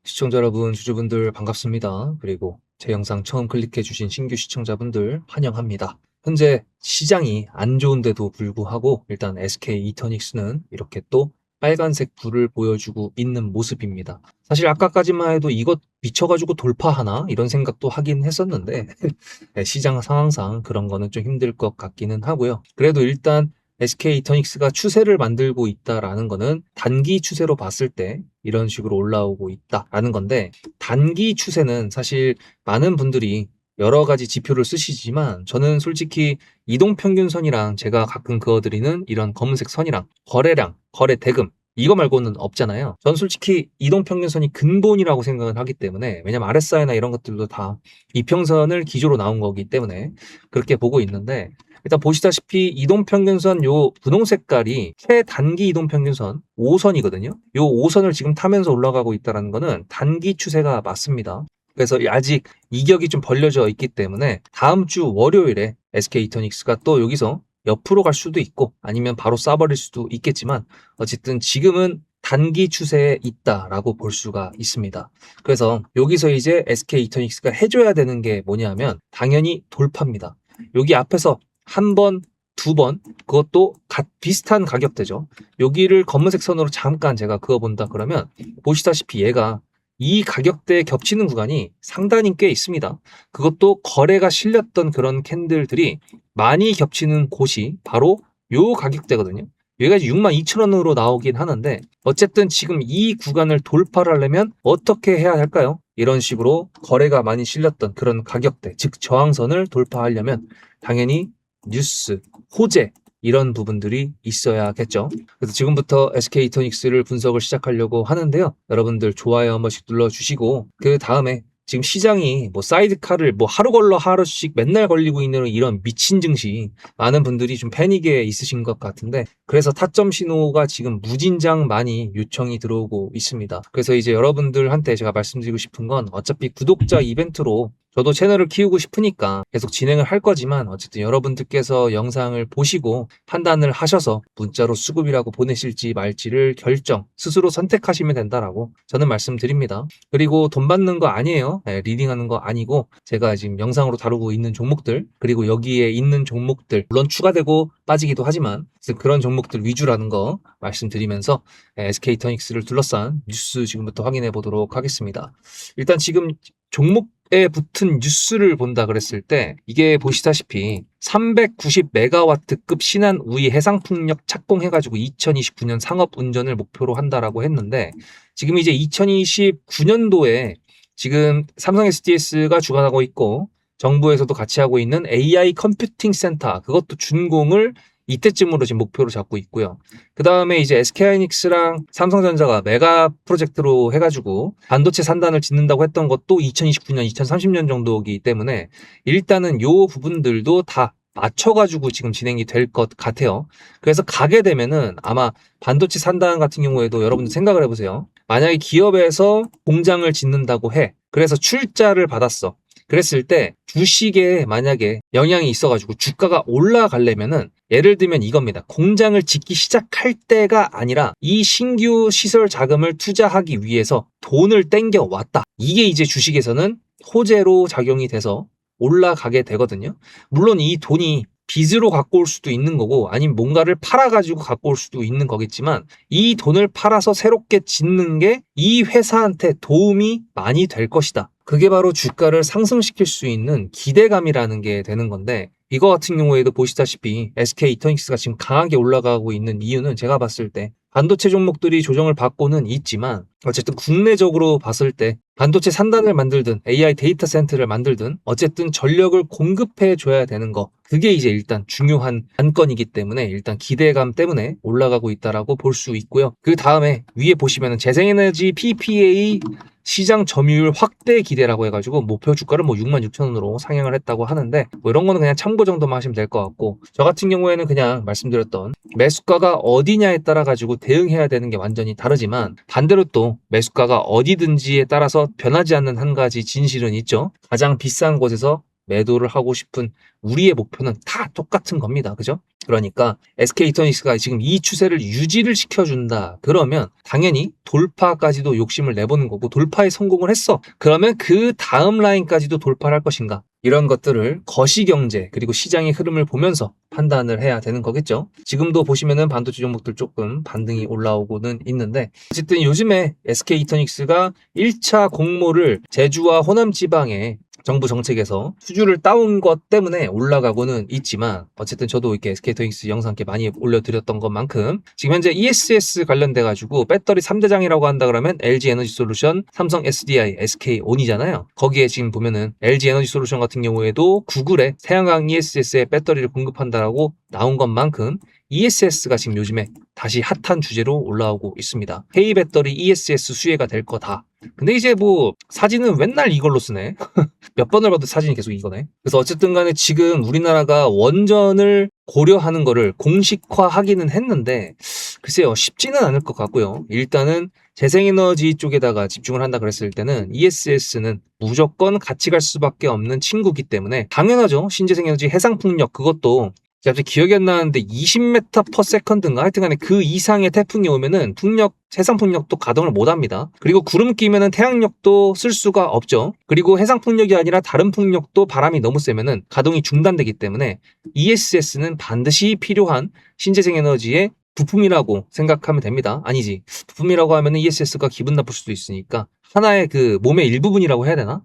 시청자 여러분, 주주분들 반갑습니다. 그리고 제 영상 처음 클릭해주신 신규 시청자분들 환영합니다. 현재 시장이 안 좋은데도 불구하고 일단 SK 이터닉스는 이렇게 또 빨간색 불을 보여주고 있는 모습입니다. 사실 아까까지만 해도 이것 미쳐가지고 돌파하나? 이런 생각도 하긴 했었는데 시장 상황상 그런 거는 좀 힘들 것 같기는 하고요. 그래도 일단 SK 이터닉스가 추세를 만들고 있다라는 거는 단기 추세로 봤을 때 이런 식으로 올라오고 있다라는 건데, 단기 추세는 사실 많은 분들이 여러 가지 지표를 쓰시지만 저는 솔직히 이동평균선이랑 제가 가끔 그어드리는 이런 검은색 선이랑 거래량, 거래 대금 이거 말고는 없잖아요. 전 솔직히 이동평균선이 근본이라고 생각을 하기 때문에, 왜냐면 RSI나 이런 것들도 다 이평선을 기조로 나온 거기 때문에 그렇게 보고 있는데, 일단 보시다시피 이동평균선 요 분홍 색깔이 최단기 이동평균선 5선이거든요. 요 5선을 지금 타면서 올라가고 있다는 거는 단기 추세가 맞습니다. 그래서 아직 이격이 좀 벌려져 있기 때문에 다음 주 월요일에 SK 이터닉스가 또 여기서 옆으로 갈 수도 있고 아니면 바로 쏴버릴 수도 있겠지만, 어쨌든 지금은 단기 추세에 있다라고 볼 수가 있습니다. 그래서 여기서 이제 SK 이터닉스가 해줘야 되는 게 뭐냐면 당연히 돌파입니다. 여기 앞에서 한 번, 두 번, 그것도 비슷한 가격대죠. 여기를 검은색 선으로 잠깐 제가 그어본다 그러면 보시다시피 얘가 이 가격대에 겹치는 구간이 상당히 꽤 있습니다. 그것도 거래가 실렸던 그런 캔들들이 많이 겹치는 곳이 바로 요 가격대거든요. 여기가 62,000원으로 나오긴 하는데, 어쨌든 지금 이 구간을 돌파를 하려면 어떻게 해야 할까요? 이런 식으로 거래가 많이 실렸던 그런 가격대, 즉 저항선을 돌파하려면 당연히 뉴스, 호재 이런 부분들이 있어야겠죠. 그래서 지금부터 SK 이터닉스를 분석을 시작하려고 하는데요. 여러분들 좋아요 한 번씩 눌러주시고, 그 다음에 지금 시장이 뭐 사이드카를 뭐 하루 걸러 하루씩 맨날 걸리고 있는 이런 미친 증시, 많은 분들이 좀 패닉에 있으신 것 같은데, 그래서 타점 신호가 지금 무진장 많이 요청이 들어오고 있습니다. 그래서 이제 여러분들한테 제가 말씀드리고 싶은 건, 어차피 구독자 이벤트로 저도 채널을 키우고 싶으니까 계속 진행을 할 거지만, 어쨌든 여러분들께서 영상을 보시고 판단을 하셔서 문자로 수급이라고 보내실지 말지를 스스로 선택하시면 된다라고 저는 말씀드립니다. 그리고 돈 받는 거 아니에요. 네, 리딩하는 거 아니고, 제가 지금 영상으로 다루고 있는 종목들, 그리고 여기에 있는 종목들 물론 추가되고 빠지기도 하지만 그런 종목들 위주라는 거 말씀드리면서 SK이터닉스를 둘러싼 뉴스 지금부터 확인해 보도록 하겠습니다. 일단 지금 종목에 붙은 뉴스를 본다 그랬을 때, 이게 보시다시피 390메가와트급 신한 우위 해상풍력 착공해가지고 2029년 상업 운전을 목표로 한다라고 했는데, 지금 이제 2029년도에 지금 삼성 SDS가 주관하고 있고 정부에서도 같이 하고 있는 AI 컴퓨팅 센터, 그것도 준공을 이때쯤으로 지금 목표로 잡고 있고요. 그 다음에 이제 SK하이닉스랑 삼성전자가 메가 프로젝트로 해가지고 반도체 산단을 짓는다고 했던 것도 2029년, 2030년 정도이기 때문에 일단은 요 부분들도 다 맞춰가지고 지금 진행이 될 것 같아요. 그래서 가게 되면은 아마 반도체 산단 같은 경우에도 여러분들 생각을 해보세요. 만약에 기업에서 공장을 짓는다고 해. 그래서 출자를 받았어. 그랬을 때 주식에 만약에 영향이 있어가지고 주가가 올라가려면은, 예를 들면 이겁니다. 공장을 짓기 시작할 때가 아니라 이 신규 시설 자금을 투자하기 위해서 돈을 땡겨 왔다. 이게 이제 주식에서는 호재로 작용이 돼서 올라가게 되거든요. 물론 이 돈이 빚으로 갖고 올 수도 있는 거고 아니면 뭔가를 팔아가지고 갖고 올 수도 있는 거겠지만, 이 돈을 팔아서 새롭게 짓는 게 이 회사한테 도움이 많이 될 것이다. 그게 바로 주가를 상승시킬 수 있는 기대감이라는 게 되는 건데, 이거 같은 경우에도 보시다시피 SK 이터닉스가 지금 강하게 올라가고 있는 이유는 제가 봤을 때 반도체 종목들이 조정을 받고는 있지만, 어쨌든 국내적으로 봤을 때 반도체 산단을 만들든 AI 데이터 센터를 만들든 어쨌든 전력을 공급해 줘야 되는 거, 그게 이제 일단 중요한 안건이기 때문에 일단 기대감 때문에 올라가고 있다라고 볼 수 있고요. 그 다음에 위에 보시면은 재생에너지 PPA 시장 점유율 확대 기대라고 해가지고 목표 주가를 뭐 66,000원으로 상향을 했다고 하는데, 뭐 이런 거는 그냥 참고 정도만 하시면 될 것 같고, 저 같은 경우에는 그냥 말씀드렸던 매수가가 어디냐에 따라 가지고 대응해야 되는 게 완전히 다르지만, 반대로 또 매수가가 어디든지에 따라서 변하지 않는 한 가지 진실은 있죠. 가장 비싼 곳에서 매도를 하고 싶은 우리의 목표는 다 똑같은 겁니다. 그죠? 그러니까 SK이터닉스가 지금 이 추세를 유지를 시켜준다. 그러면 당연히 돌파까지도 욕심을 내보는 거고, 돌파에 성공을 했어. 그러면 그 다음 라인까지도 돌파를 할 것인가? 이런 것들을 거시경제 그리고 시장의 흐름을 보면서 판단을 해야 되는 거겠죠. 지금도 보시면은 반도체 종목들 조금 반등이 올라오고는 있는데, 어쨌든 요즘에 SK이터닉스가 1차 공모를 제주와 호남 지방에 정부 정책에서 수주를 따온 것 때문에 올라가고는 있지만, 어쨌든 저도 이렇게 SK이터닉스 영상 이렇게 많이 올려드렸던 것만큼 지금 현재 ESS 관련돼 가지고 배터리 3대장이라고 한다 그러면 LG 에너지 솔루션, 삼성 SDI, SK온이잖아요. 거기에 지금 보면은 LG 에너지 솔루션 같은 경우에도 구글에 태양광 ESS에 배터리를 공급한다라고 나온 것만큼 ESS가 지금 요즘에 다시 핫한 주제로 올라오고 있습니다. K 배터리 ESS 수혜가 될 거다. 근데 이제 뭐 사진은 맨날 이걸로 쓰네. 몇 번을 봐도 사진이 계속 이거네. 그래서 어쨌든 간에 지금 우리나라가 원전을 고려하는 거를 공식화하기는 했는데, 글쎄요, 쉽지는 않을 것 같고요. 일단은 재생에너지 쪽에다가 집중을 한다 그랬을 때는 ESS는 무조건 같이 갈 수밖에 없는 친구기 때문에 당연하죠. 신재생에너지 해상풍력, 그것도 갑자기 기억이 안 나는데 20m/s인가 하여튼 간에 그 이상의 태풍이 오면은 해상풍력도 가동을 못 합니다. 그리고 구름 끼면은 태양력도 쓸 수가 없죠. 그리고 해상풍력이 아니라 다른 풍력도 바람이 너무 세면은 가동이 중단되기 때문에 ESS는 반드시 필요한 신재생에너지의 부품이라고 생각하면 됩니다. 아니지, 부품이라고 하면은 ESS가 기분 나쁠 수도 있으니까 하나의 그 몸의 일부분이라고 해야 되나?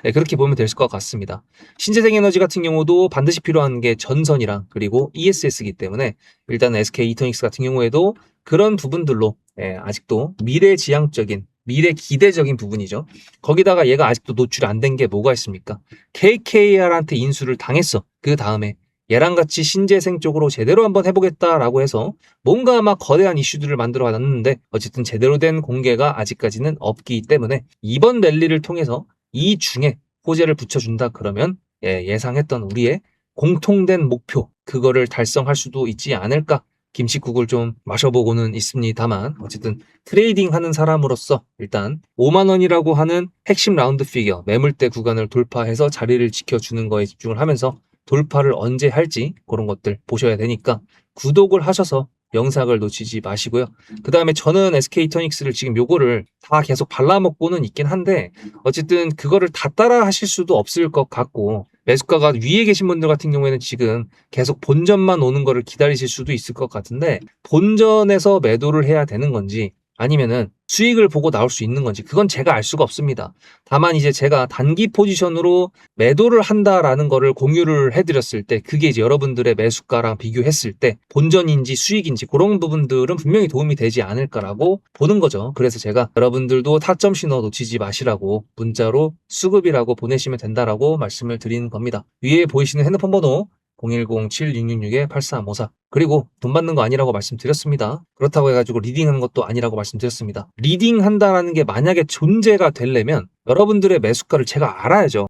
네, 그렇게 보면 될 것 같습니다. 신재생에너지 같은 경우도 반드시 필요한 게 전선이랑 그리고 ESS이기 때문에 일단 SK이터닉스 같은 경우에도 그런 부분들로 아직도 미래지향적인, 미래 기대적인 부분이죠. 거기다가 얘가 아직도 노출이 안 된 게 뭐가 있습니까? KKR한테 인수를 당했어. 그 다음에 얘랑 같이 신재생 쪽으로 제대로 한번 해보겠다라고 해서 뭔가 막 거대한 이슈들을 만들어 놨는데, 어쨌든 제대로 된 공개가 아직까지는 없기 때문에 이번 랠리를 통해서 이 중에 호재를 붙여준다 그러면 예상했던 우리의 공통된 목표, 그거를 달성할 수도 있지 않을까. 김치국을 좀 마셔보고는 있습니다만, 어쨌든 트레이딩 하는 사람으로서 일단 5만 원이라고 하는 핵심 라운드 피겨 매물대 구간을 돌파해서 자리를 지켜주는 거에 집중을 하면서 돌파를 언제 할지 그런 것들 보셔야 되니까 구독을 하셔서 영상을 놓치지 마시고요. 그 다음에 저는 SK이터닉스를 지금 요거를 다 계속 발라먹고는 있긴 한데, 어쨌든 그거를 다 따라 하실 수도 없을 것 같고, 매수가가 위에 계신 분들 같은 경우에는 지금 계속 본전만 오는 거를 기다리실 수도 있을 것 같은데, 본전에서 매도를 해야 되는 건지 아니면은 수익을 보고 나올 수 있는 건지 그건 제가 알 수가 없습니다. 다만 이제 제가 단기 포지션으로 매도를 한다라는 거를 공유를 해드렸을 때, 그게 이제 여러분들의 매수가랑 비교했을 때 본전인지 수익인지 그런 부분들은 분명히 도움이 되지 않을까라고 보는 거죠. 그래서 제가 여러분들도 타점 신호 놓치지 마시라고 문자로 수급이라고 보내시면 된다라고 말씀을 드리는 겁니다. 위에 보이시는 핸드폰 번호 010-7666-8354, 그리고 돈 받는 거 아니라고 말씀드렸습니다. 그렇다고 해가지고 리딩하는 것도 아니라고 말씀드렸습니다. 리딩한다라는 게 만약에 존재가 되려면 여러분들의 매수가를 제가 알아야죠.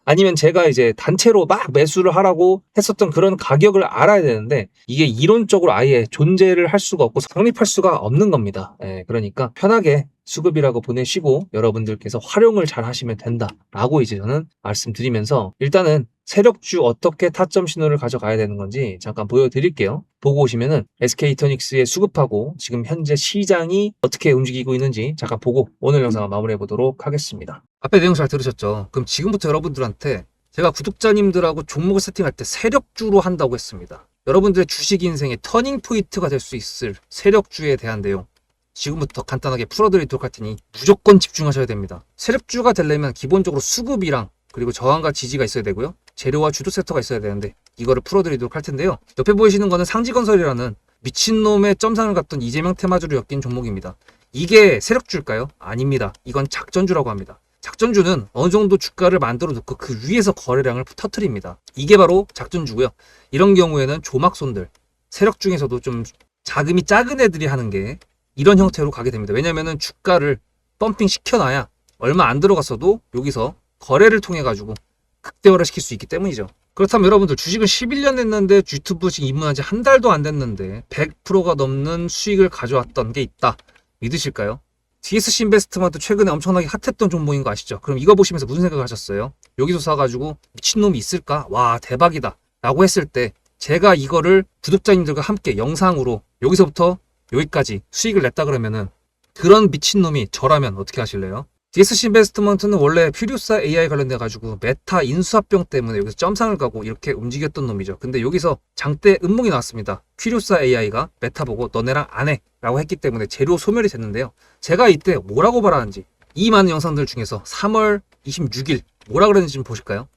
아니면 제가 이제 단체로 막 매수를 하라고 했었던 그런 가격을 알아야 되는데, 이게 이론적으로 아예 존재를 할 수가 없고 성립할 수가 없는 겁니다. 그러니까 편하게 수급이라고 보내시고 여러분들께서 활용을 잘 하시면 된다라고 이제 저는 말씀드리면서, 일단은 세력주 어떻게 타점 신호를 가져가야 되는 건지 잠깐 보여드릴게요. 보고 오시면은 SK이터닉스의 수급하고 지금 현재 시장이 어떻게 움직이고 있는지 잠깐 보고 오늘 영상을 마무리해 보도록 하겠습니다. 앞에 내용 잘 들으셨죠? 그럼 지금부터 여러분들한테 제가 구독자님들하고 종목을 세팅할 때 세력주로 한다고 했습니다. 여러분들의 주식 인생의 터닝 포인트가 될 수 있을 세력주에 대한 내용 지금부터 간단하게 풀어드리도록 할 테니 무조건 집중하셔야 됩니다. 세력주가 되려면 기본적으로 수급이랑 그리고 저항과 지지가 있어야 되고요. 재료와 주도 섹터가 있어야 되는데 이거를 풀어드리도록 할 텐데요. 옆에 보이시는 거는 상지건설이라는 미친놈의 점상을 갖던 이재명 테마주를 엮인 종목입니다. 이게 세력주일까요? 아닙니다. 이건 작전주라고 합니다. 작전주는 어느 정도 주가를 만들어 놓고 그 위에서 거래량을 터트립니다. 이게 바로 작전주고요. 이런 경우에는 조막손들, 세력 중에서도 좀 자금이 작은 애들이 하는 게 이런 형태로 가게 됩니다. 왜냐면은 주가를 펌핑 시켜놔야 얼마 안 들어갔어도 여기서 거래를 통해 가지고 극대화를 시킬 수 있기 때문이죠. 그렇다면 여러분들 주식을 11년 했는데 유튜브 지금 입문한 지 한 달도 안 됐는데 100%가 넘는 수익을 가져왔던 게 있다. 믿으실까요? DSC 인베스트먼트 최근에 엄청나게 핫했던 종목인 거 아시죠? 그럼 이거 보시면서 무슨 생각을 하셨어요? 여기서 사가지고 미친놈이 있을까? 와, 대박이다 라고 했을 때 제가 이거를 구독자님들과 함께 영상으로 여기서부터 여기까지 수익을 냈다 그러면은 그런 미친놈이 저라면 어떻게 하실래요? DSC 인베스트먼트는 원래 퓨리오사 AI 관련돼가지고 메타 인수합병 때문에 여기서 점상을 가고 이렇게 움직였던 놈이죠. 근데 여기서 장대 음목이 나왔습니다. 퓨리오사 AI가 메타 보고 너네랑 안 해 라고 했기 때문에 재료 소멸이 됐는데요. 제가 이때 뭐라고 말하는지 이 많은 영상들 중에서 3월 26일 뭐라 그랬는지 좀 보실까요?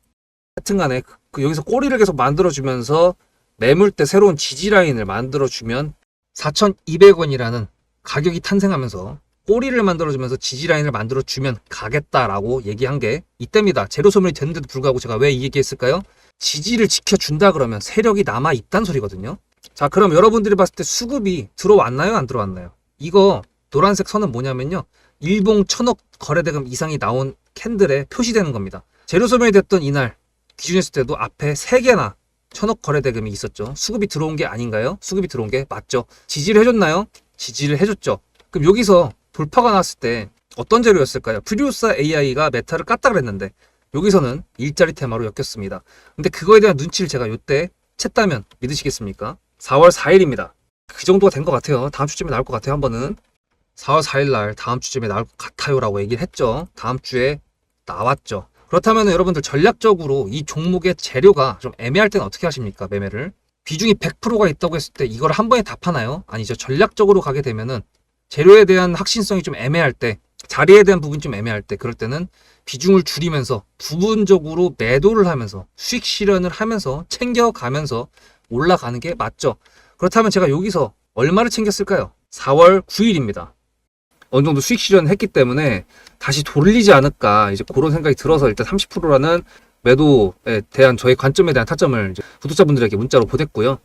하여튼간에 여기서 꼬리를 계속 만들어주면서 매물대 새로운 지지라인을 만들어주면 4,200원이라는 가격이 탄생하면서 꼬리를 만들어주면서 지지라인을 만들어주면 가겠다라고 얘기한 게 이때입니다. 재료 소멸이 됐는데도 불구하고 제가 왜 이 얘기했을까요? 지지를 지켜준다 그러면 세력이 남아있단 소리거든요. 자, 그럼 여러분들이 봤을 때 수급이 들어왔나요? 안 들어왔나요? 이거 노란색 선은 뭐냐면요. 일봉 1,000억 거래대금 이상이 나온 캔들에 표시되는 겁니다. 재료 소멸이 됐던 이날 기준했을 때도 앞에 3개나 1,000억 거래대금이 있었죠. 수급이 들어온 게 아닌가요? 수급이 들어온 게 맞죠. 지지를 해줬나요? 지지를 해줬죠. 그럼 여기서 돌파가 났을 때 어떤 재료였을까요? 퓨리오사 AI가 메타를 깠다 그랬는데 여기서는 일자리 테마로 엮였습니다. 근데 그거에 대한 눈치를 제가 이때 챘다면 믿으시겠습니까? 4월 4일입니다. 그 정도가 된 것 같아요. 다음 주쯤에 나올 것 같아요. 한 번은 4월 4일 날 다음 주쯤에 나올 것 같아요 라고 얘기를 했죠. 다음 주에 나왔죠. 그렇다면 여러분들 전략적으로 이 종목의 재료가 좀 애매할 때는 어떻게 하십니까? 매매를 비중이 100%가 있다고 했을 때 이걸 한 번에 다 파나요? 아니죠. 전략적으로 가게 되면은 재료에 대한 확신성이 좀 애매할 때, 자리에 대한 부분이 좀 애매할 때, 그럴 때는 비중을 줄이면서 부분적으로 매도를 하면서 수익 실현을 하면서 챙겨가면서 올라가는 게 맞죠. 그렇다면 제가 여기서 얼마를 챙겼을까요? 4월 9일입니다. 어느 정도 수익 실현을 했기 때문에 다시 돌리지 않을까 이제 그런 생각이 들어서 일단 30%라는 매도에 대한 저의 관점에 대한 타점을 이제 구독자분들에게 문자로 보냈고요.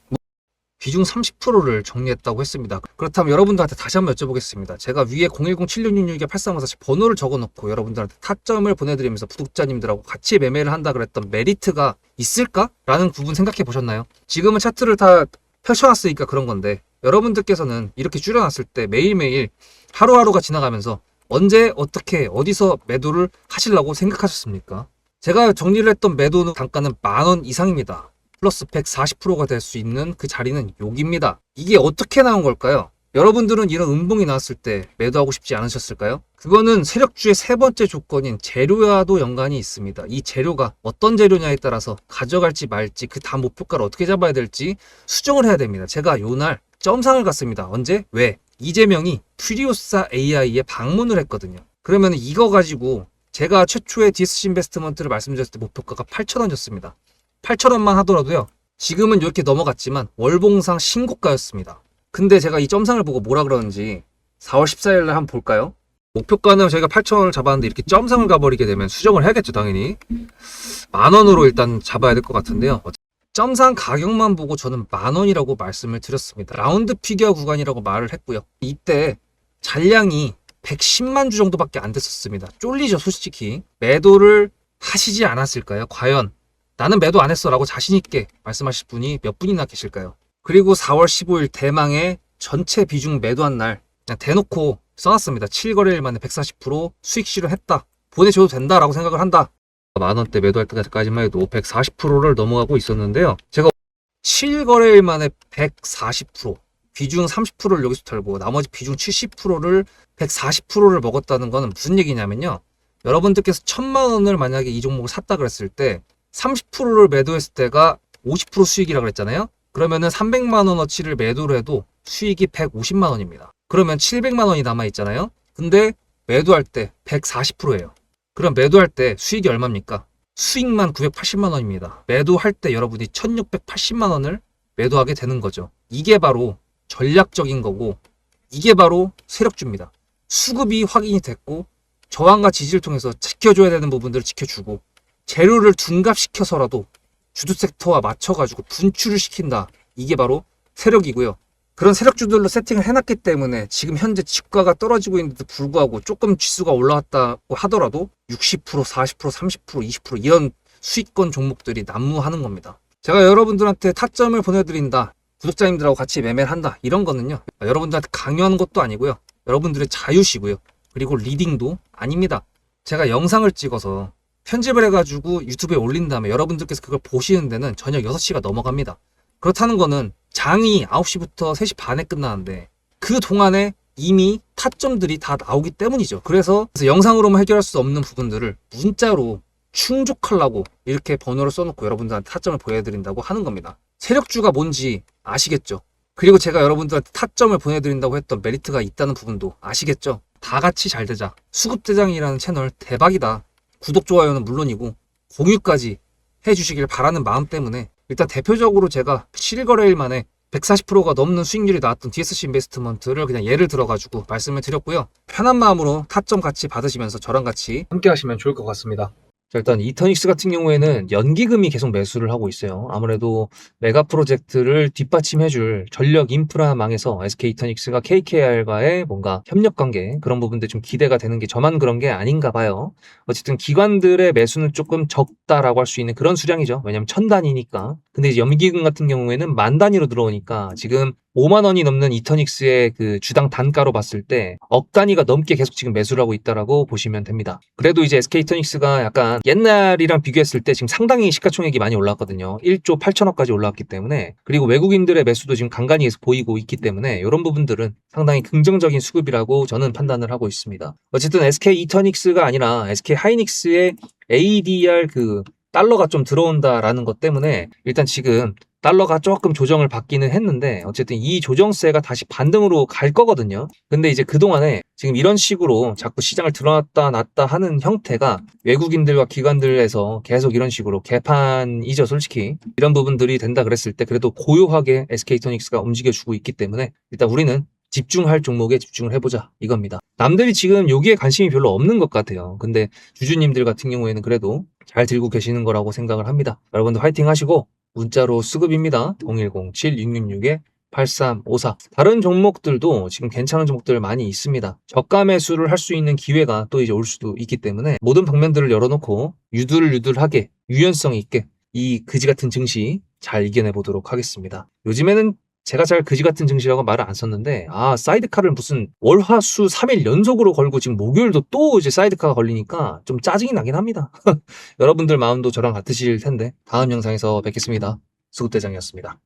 비중 30%를 정리했다고 했습니다. 그렇다면 여러분들한테 다시 한번 여쭤보겠습니다. 제가 위에 010-7666-8354 번호를 적어놓고 여러분들한테 타점을 보내드리면서 구독자님들하고 같이 매매를 한다 그랬던 메리트가 있을까? 라는 부분 생각해 보셨나요? 지금은 차트를 다 펼쳐놨으니까 그런 건데 여러분들께서는 이렇게 줄여놨을 때 매일매일 하루하루가 지나가면서 언제 어떻게 어디서 매도를 하시려고 생각하셨습니까? 제가 정리를 했던 매도 단가는 10,000원 이상입니다. 플러스 140%가 될 수 있는 그 자리는 여기입니다. 이게 어떻게 나온 걸까요? 여러분들은 이런 음봉이 나왔을 때 매도하고 싶지 않으셨을까요? 그거는 세력주의 세 번째 조건인 재료와도 연관이 있습니다. 이 재료가 어떤 재료냐에 따라서 가져갈지 말지 그 다음 목표가를 어떻게 잡아야 될지 수정을 해야 됩니다. 제가 요날 점상을 갔습니다. 언제? 왜? 이재명이 퓨리오사 AI에 방문을 했거든요. 그러면 이거 가지고 제가 최초의 DSC 인베스트먼트를 말씀드렸을 때 목표가가 8,000원이었습니다. 8,000원만 하더라도요. 지금은 이렇게 넘어갔지만 월봉상 신고가였습니다. 근데 제가 이 점상을 보고 뭐라 그러는지 4월 14일 날 한번 볼까요? 목표가는 저희가 8,000원을 잡았는데 이렇게 점상을 가버리게 되면 수정을 해야겠죠, 당연히. 10,000원으로 일단 잡아야 될 것 같은데요. 점상 가격만 보고 저는 10,000원이라고 말씀을 드렸습니다. 라운드 피겨 구간이라고 말을 했고요. 이때 잔량이 110만 주 정도밖에 안 됐었습니다. 쫄리죠, 솔직히. 매도를 하시지 않았을까요? 과연 나는 매도 안 했어 라고 자신있게 말씀하실 분이 몇 분이나 계실까요? 그리고 4월 15일 대망의 전체 비중 매도한 날 그냥 대놓고 써놨습니다. 7거래일 만에 140% 수익 실현했다. 보내줘도 된다라고 생각을 한다. 10,000원대 매도할 때까지만 해도 140%를 넘어가고 있었는데요. 제가 7거래일 만에 140% 비중 30%를 여기서 털고 나머지 비중 70%를 140%를 먹었다는 거는 무슨 얘기냐면요. 여러분들께서 1,000만 원을 만약에 이 종목을 샀다 그랬을 때 30%를 매도했을 때가 50% 수익이라고 그랬잖아요. 그러면은 300만 원어치를 매도를 해도 수익이 150만 원입니다. 그러면 700만 원이 남아있잖아요. 근데 매도할 때 140%예요. 그럼 매도할 때 수익이 얼마입니까? 수익만 980만 원입니다. 매도할 때 여러분이 1680만 원을 매도하게 되는 거죠. 이게 바로 전략적인 거고 이게 바로 세력주입니다. 수급이 확인이 됐고 저항과 지지를 통해서 지켜줘야 되는 부분들을 지켜주고 재료를 둔갑시켜서라도 주도 섹터와 맞춰가지고 분출을 시킨다. 이게 바로 세력이고요. 그런 세력주들로 세팅을 해놨기 때문에 지금 현재 주가가 떨어지고 있는데도 불구하고 조금 지수가 올라왔다고 하더라도 60%, 40%, 30%, 20% 이런 수익권 종목들이 난무하는 겁니다. 제가 여러분들한테 타점을 보내드린다. 구독자님들하고 같이 매매를 한다. 이런 거는요. 여러분들한테 강요하는 것도 아니고요. 여러분들의 자유시고요. 그리고 리딩도 아닙니다. 제가 영상을 찍어서 편집을 해가지고 유튜브에 올린 다음에 여러분들께서 그걸 보시는 데는 저녁 6시가 넘어갑니다. 그렇다는 거는 장이 9시부터 3시 반에 끝나는데 그 동안에 이미 타점들이 다 나오기 때문이죠. 그래서 영상으로만 해결할 수 없는 부분들을 문자로 충족하려고 이렇게 번호를 써놓고 여러분들한테 타점을 보여드린다고 하는 겁니다. 세력주가 뭔지 아시겠죠? 그리고 제가 여러분들한테 타점을 보내드린다고 했던 메리트가 있다는 부분도 아시겠죠? 다 같이 잘 되자. 수급대장이라는 채널 대박이다. 구독, 좋아요는 물론이고 공유까지 해주시길 바라는 마음 때문에 일단 대표적으로 제가 7거래일 만에 140%가 넘는 수익률이 나왔던 DSC 인베스트먼트를 그냥 예를 들어가지고 말씀을 드렸고요. 편한 마음으로 타점 같이 받으시면서 저랑 같이 함께 하시면 좋을 것 같습니다. 자, 일단 이터닉스 같은 경우에는 연기금이 계속 매수를 하고 있어요. 아무래도 메가 프로젝트를 뒷받침해줄 전력 인프라망에서 SK 이터닉스가 KKR과의 뭔가 협력 관계 그런 부분들 좀 기대가 되는 게 저만 그런 게 아닌가 봐요. 어쨌든 기관들의 매수는 조금 적다라고 할 수 있는 그런 수량이죠. 왜냐면 1000단위니까. 근데 이제 연기금 같은 경우에는 10,000단위로 들어오니까 지금 5만 원이 넘는 이터닉스의 그 주당 단가로 봤을 때 억 단위가 넘게 계속 지금 매수를 하고 있다라고 보시면 됩니다. 그래도 이제 SK 이터닉스가 약간 옛날이랑 비교했을 때 지금 상당히 시가총액이 많이 올라왔거든요. 1조 8천억까지 올라왔기 때문에 그리고 외국인들의 매수도 지금 간간히 계속 보이고 있기 때문에 이런 부분들은 상당히 긍정적인 수급이라고 저는 판단을 하고 있습니다. 어쨌든 SK 이터닉스가 아니라 SK 하이닉스의 ADR 그 달러가 좀 들어온다라는 것 때문에 일단 지금 달러가 조금 조정을 받기는 했는데 어쨌든 이 조정세가 다시 반등으로 갈 거거든요. 근데 이제 그동안에 지금 이런 식으로 자꾸 시장을 들어놨다 놨다 하는 형태가 외국인들과 기관들에서 계속 이런 식으로 개판이죠, 솔직히. 이런 부분들이 된다 그랬을 때 그래도 고요하게 SK이터닉스가 움직여주고 있기 때문에 일단 우리는 집중할 종목에 집중을 해보자 이겁니다. 남들이 지금 여기에 관심이 별로 없는 것 같아요. 근데 주주님들 같은 경우에는 그래도 잘 들고 계시는 거라고 생각을 합니다. 여러분들 화이팅 하시고 문자로 수급입니다. 010-7666-8354. 다른 종목들도 지금 괜찮은 종목들 많이 있습니다. 저가 매수를 할 수 있는 기회가 또 이제 올 수도 있기 때문에 모든 방면들을 열어놓고 유들유들하게 유연성 있게 이 그지 같은 증시 잘 이겨내 보도록 하겠습니다. 요즘에는 제가 잘 그지 같은 증시라고 말을 안 썼는데 사이드카를 무슨 월화수 3일 연속으로 걸고 지금 목요일도 또 이제 사이드카가 걸리니까 좀 짜증이 나긴 합니다. 여러분들 마음도 저랑 같으실 텐데 다음 영상에서 뵙겠습니다. 수급대장이었습니다.